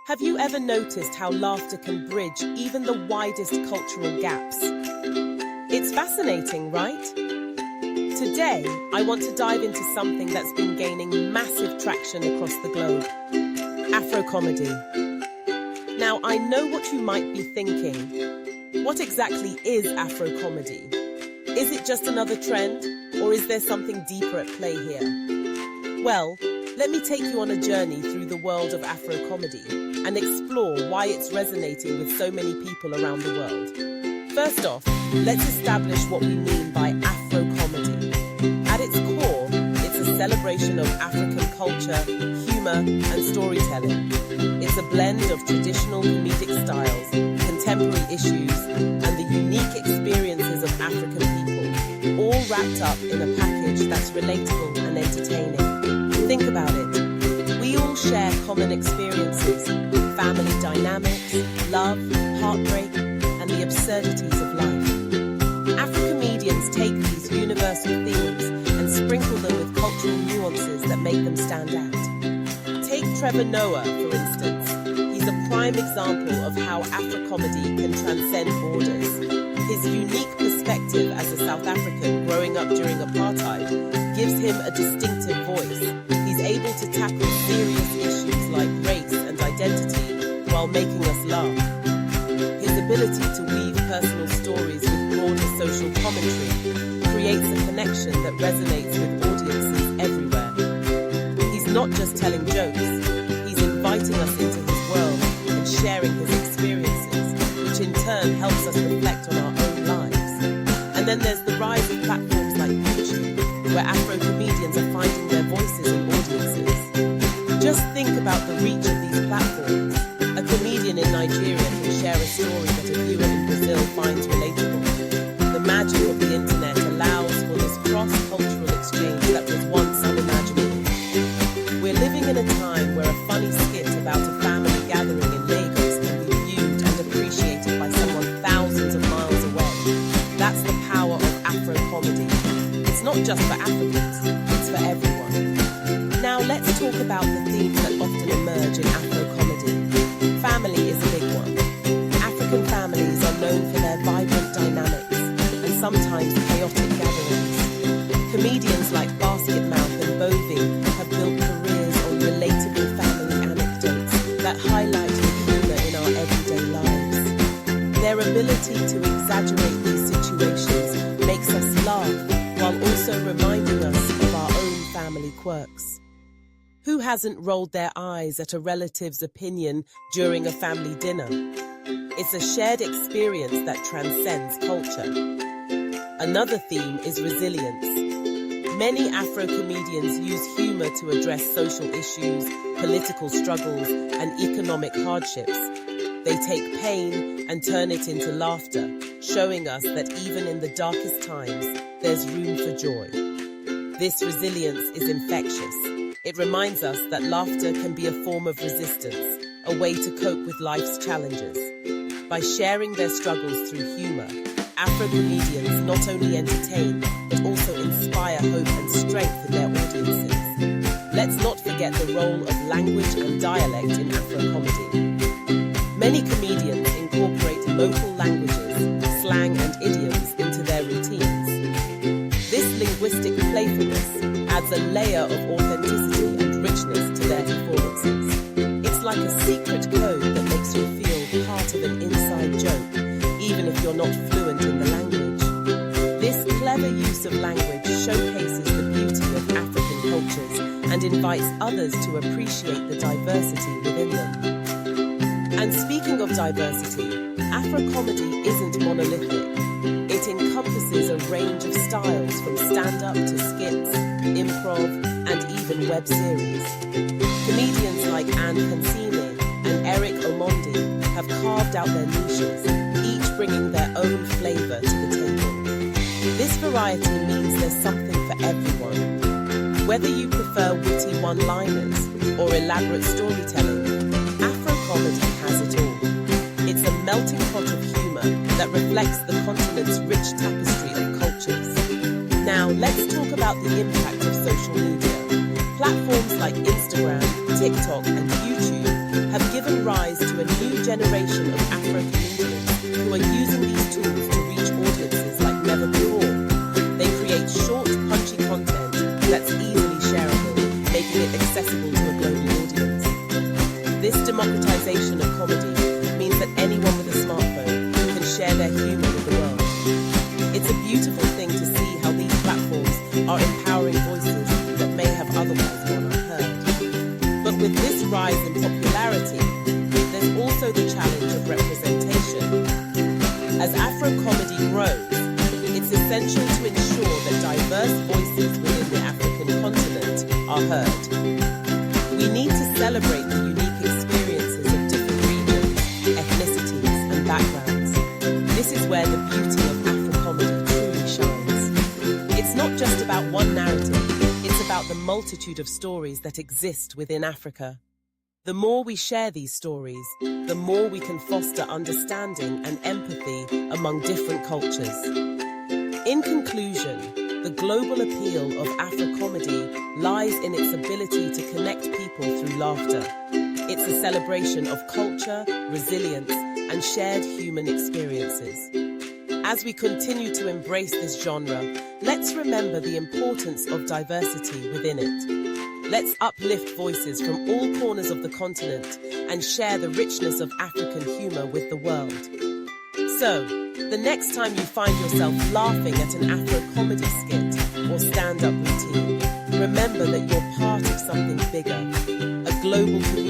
Have you ever noticed how laughter can bridge even the widest cultural gaps? It's fascinating, right? Today, I want to dive into something that's been gaining massive traction across the globe: Afrocomedy. Now, I know what you might be thinking. What exactly is Afrocomedy? Is it just another trend, or is there something deeper at play here? Well, let me take you on a journey through the world of Afrocomedy and explore why it's resonating with so many people around the world. First off, let's establish what we mean by Afrocomedy. At its core, it's a celebration of African culture, humor, and storytelling. It's a blend of traditional comedic styles, contemporary issues, and the unique experiences of African people, all wrapped up in a package that's relatable and entertaining. Think about it. We all share common experiences, family dynamics, love, heartbreak, and the absurdities of life. Afrocomedians take these universal themes and sprinkle them with cultural nuances that make them stand out. Take Trevor Noah, for instance. He's a prime example of how Afrocomedy can transcend borders. His unique perspective as a South African growing up during apartheid gives him a distinctive voice. He's able to tackle serious issues like race and identity while making us laugh. His ability to weave personal stories with broader social commentary creates a connection that resonates with audiences everywhere. He's not just telling jokes, he's inviting us into his world and sharing his experiences, which in turn helps us reflect on our own lives. And then there's the rise of platforms like YouTube, where Afro-comedians are finding their voices in audiences. Just think about the reach of these platforms. A comedian in Nigeria can share a story that a viewer in Brazil finds relatable. The magic of the internet allows for this cross-cultural exchange that was once unimaginable. We're living in a time where a funny skit about a family gathering in Lagos can be viewed and appreciated by someone thousands of miles away. That's the power of Afro-comedy. It's not just for Africans, it's for everyone. Now let's talk about the themes that often emerge in Afro-comedy. Family is a big one. African families are known for their vibrant dynamics and sometimes chaotic gatherings. Comedians like Basketmouth and Boving have built careers on relatable family anecdotes that highlight the humor in our everyday lives. Their ability to exaggerate these situations makes us laugh while also reminding us of our own family quirks. Who hasn't rolled their eyes at a relative's opinion during a family dinner? It's a shared experience that transcends culture. Another theme is resilience. Many Afro-comedians use humor to address social issues, political struggles, and economic hardships. They take pain and turn it into laughter, showing us that even in the darkest times, there's room for joy. This resilience is infectious. It reminds us that laughter can be a form of resistance, a way to cope with life's challenges. By sharing their struggles through humor, Afro-comedians not only entertain, but also inspire hope and strength in their audiences. Let's not forget the role of language and dialect in Afro-comedy. Many comedians incorporate local languages, slang and idioms into their routines. This linguistic playfulness adds a layer of authenticity and richness to their performances. It's like a secret code that makes you feel part of an inside joke, even if you're not fluent in the language. This clever use of language showcases the beauty of African cultures and invites others to appreciate the diversity within them. And speaking of diversity, Afrocomedy isn't monolithic. It encompasses a range of styles from stand-up to skits, improv, and even web series. Comedians like Anne Kansime and Eric Omondi have carved out their niches, each bringing their own flavor to the table. This variety means there's something for everyone. Whether you prefer witty one-liners or elaborate storytelling, Afrocomedy has it all. It's a melting pot of humor that reflects the continent's rich tapestry of cultures. Now, let's talk about the impact of social media. Platforms like Instagram, TikTok, and YouTube have given given rise to a new generation of Afro-comedians who are using these tools to reach audiences like never before. They create short, punchy content that's easily shareable, making it accessible to a global audience. This democratization of comedy means that anyone with a smartphone can share their humor with the world. It's a beautiful thing to see how these platforms are empowering voices that may have otherwise gone unheard. But with this rise in popularity, there's also the challenge of representation. As Afro-comedy grows, it's essential to ensure that diverse voices within the African continent are heard. We need to celebrate the unique experiences of different regions, ethnicities, and backgrounds. This is where the beauty of Afro-comedy truly shines. It's not just about one narrative, it's about the multitude of stories that exist within Africa. The more we share these stories, the more we can foster understanding and empathy among different cultures. In conclusion, the global appeal of Afrocomedy lies in its ability to connect people through laughter. It's a celebration of culture, resilience, and shared human experiences. As we continue to embrace this genre, let's remember the importance of diversity within it. Let's uplift voices from all corners of the continent and share the richness of African humor with the world. So, the next time you find yourself laughing at an Afro-comedy skit or stand-up routine, remember that you're part of something bigger, a global community